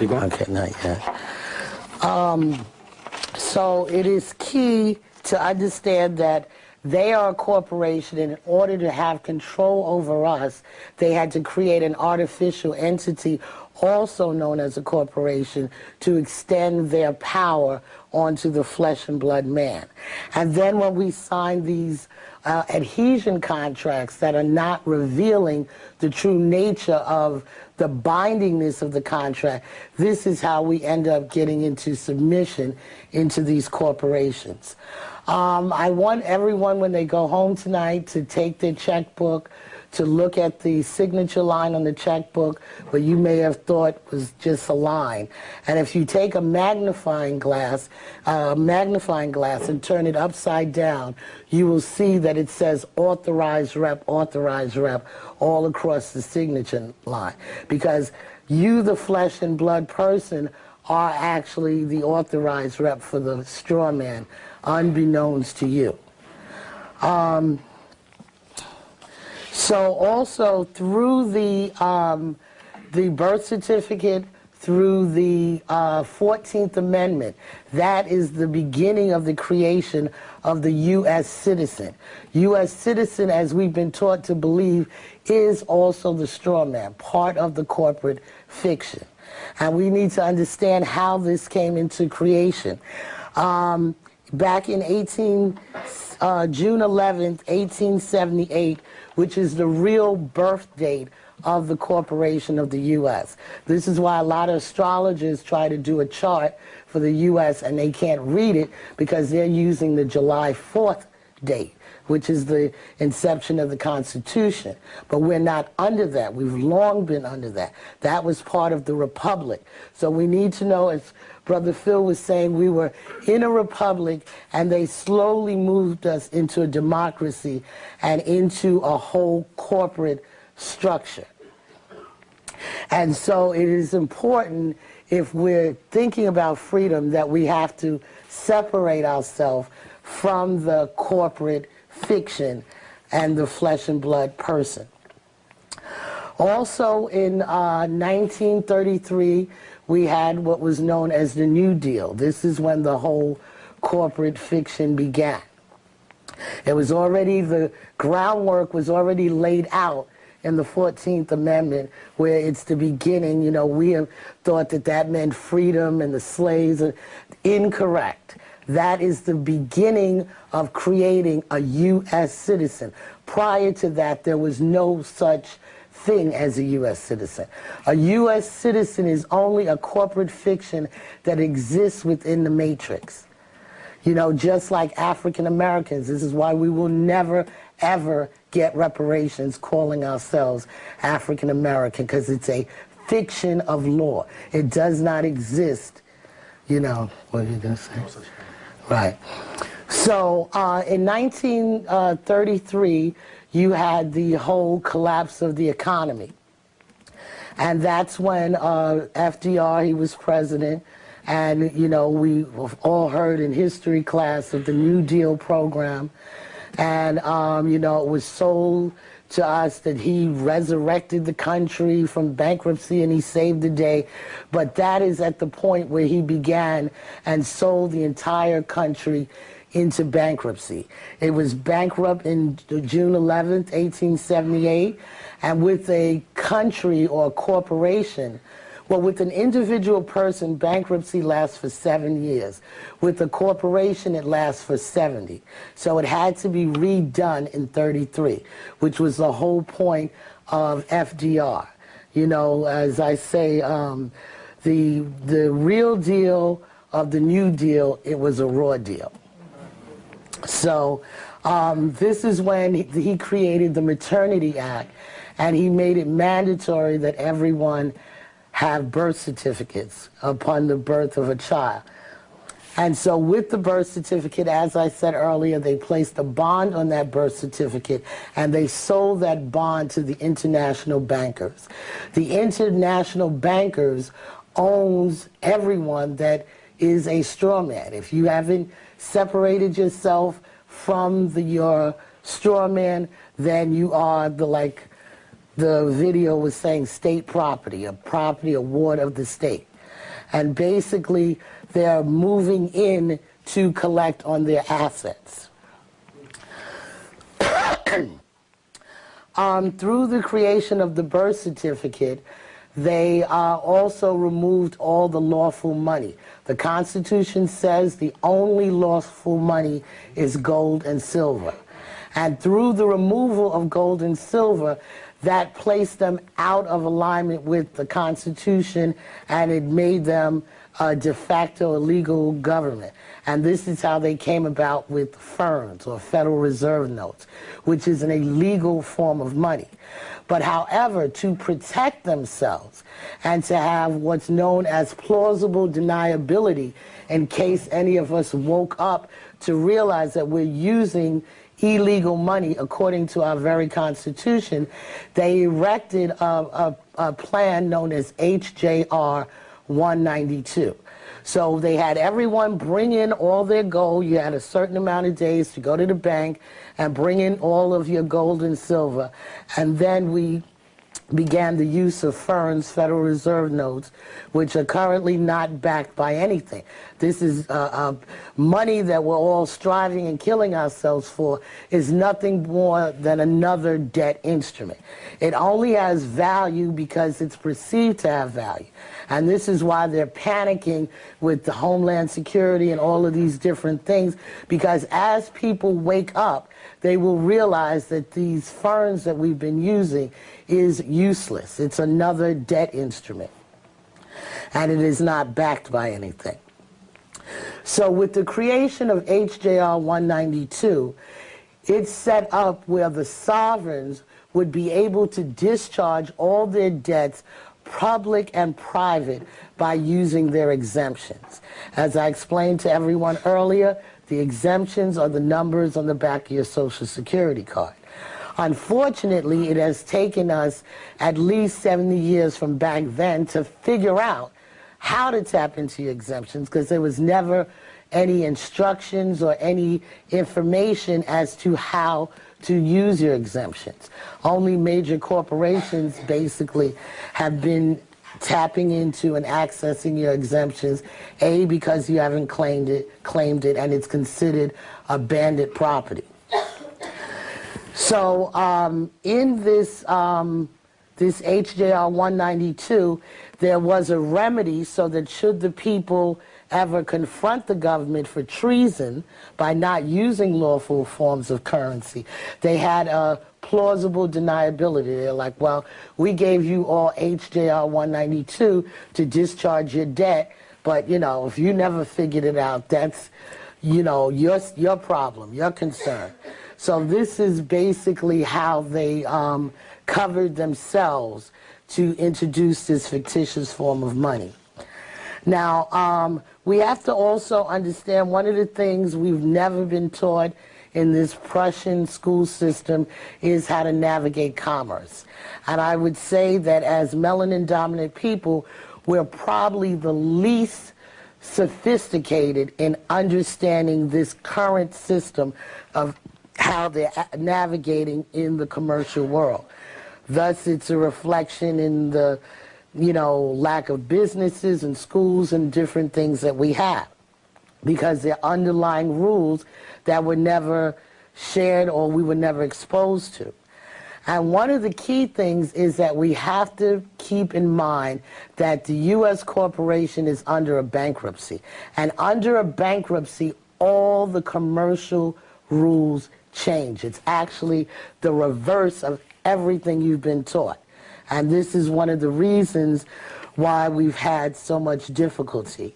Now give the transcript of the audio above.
Keep going. Okay, not yet. So it is key to understand that they are a corporation, and in order to have control over us, they had to create an artificial entity, also known as a corporation, to extend their power onto the flesh and blood man. And then when we sign these adhesion contracts that are not revealing the true nature of the bindingness of the contract, this is how we end up getting into submission into these corporations. I want everyone, when they go home tonight, to take their checkbook, to look at the signature line on the checkbook, what you may have thought was just a line. And if you take a magnifying glass and turn it upside down, you will see that it says authorized rep, all across the signature line. Because you, the flesh and blood person, are actually the authorized rep for the straw man, unbeknownst to you. So also through the birth certificate, through the 14th Amendment, that is the beginning of the creation of the U.S. citizen. U.S. citizen, as we've been taught to believe, is also the straw man, part of the corporate fiction. And we need to understand how this came into creation. Back in June 11th, 1878, which is the real birth date of the corporation of the U.S. This is why a lot of astrologers try to do a chart for the U.S. and they can't read it because they're using the July 4th date, which is the inception of the Constitution. But we're not under that. We've long been under that. That was part of the Republic. So we need to know, as Brother Phil was saying, we were in a republic and they slowly moved us into a democracy and into a whole corporate structure. And so it is important, if we're thinking about freedom, that we have to separate ourselves from the corporate fiction and the flesh and blood person. Also in 1933, we had what was known as the New Deal. This is when the whole corporate fiction began. It was already, the groundwork was already laid out in the 14th Amendment, where it's the beginning. You know, we have thought that that meant freedom and the slaves. Incorrect. That is the beginning of creating a U.S. citizen. Prior to that, there was no such thing as a U.S. citizen. A U.S. citizen is only a corporate fiction that exists within the matrix. You know, just like African Americans. This is why we will never, ever get reparations calling ourselves African American, because it's a fiction of law. It does not exist. You know, what are you going to say? Right. So in 1933, you had the whole collapse of the economy. And that's when FDR, he was president. And, you know, we've all heard in history class of the New Deal program. And, you know, it was sold to us that he resurrected the country from bankruptcy and he saved the day. But that is at the point where he began and sold the entire country into bankruptcy. It was bankrupt in June 11th, 1878, and with a country or a corporation, well, with an individual person, bankruptcy lasts for 7 years. With a corporation, it lasts for 70. So it had to be redone in 33, which was the whole point of FDR. You know, as I say, the real deal of the New Deal, it was a raw deal. So this is when he created the Maternity Act, and he made it mandatory that everyone have birth certificates upon the birth of a child. And so with the birth certificate, as I said earlier, they placed a bond on that birth certificate and they sold that bond to the international bankers. The international bankers owns everyone that is a straw man. If you haven't separated yourself from your straw man, then you are the video was saying, state property, a ward of the state. And basically, they're moving in to collect on their assets. Through the creation of the birth certificate, they also removed all the lawful money. The Constitution says the only lawful money is gold and silver. And through the removal of gold and silver, that placed them out of alignment with the Constitution, and it made them a de facto illegal government. And this is how they came about with ferns, or Federal Reserve notes, which is an illegal form of money. But however, to protect themselves and to have what's known as plausible deniability, in case any of us woke up to realize that we're using illegal money according to our very Constitution, they erected a plan known as HJR 192. So they had everyone bring in all their gold. You had a certain amount of days to go to the bank and bring in all of your gold and silver. And then we began the use of ferns, Federal Reserve notes, which are currently not backed by anything. This is money that we're all striving and killing ourselves for, is nothing more than another debt instrument. It only has value because it's perceived to have value. And this is why they're panicking with the Homeland Security and all of these different things, because as people wake up, they will realize that these ferns that we've been using is useless. It's another debt instrument, and it is not backed by anything. So with the creation of HJR 192, it's set up where the sovereigns would be able to discharge all their debts, public and private, by using their exemptions. As I explained to everyone earlier, the exemptions are the numbers on the back of your Social Security card. Unfortunately, it has taken us at least 70 years from back then to figure out how to tap into your exemptions, because there was never any instructions or any information as to how to use your exemptions. Only major corporations basically have been tapping into and accessing your exemptions, A, because you haven't claimed it, and it's considered a bandit property. So in this HJR 192, there was a remedy so that should the people ever confront the government for treason by not using lawful forms of currency, they had a plausible deniability. They're like, well, we gave you all HJR 192 to discharge your debt, but, you know, if you never figured it out, that's, you know, your problem, your concern. So this is basically how they covered themselves to introduce this fictitious form of money. Now, we have to also understand one of the things we've never been taught in this Prussian school system is how to navigate commerce. And I would say that as melanin-dominant people, we're probably the least sophisticated in understanding this current system of how they're navigating in the commercial world. Thus, it's a reflection in the, you know, lack of businesses and schools and different things that we have, because they're underlying rules that were never shared or we were never exposed to. And one of the key things is that we have to keep in mind that the U.S. corporation is under a bankruptcy. And under a bankruptcy, all the commercial rules change. It's actually the reverse of everything you've been taught. And this is one of the reasons why we've had so much difficulty.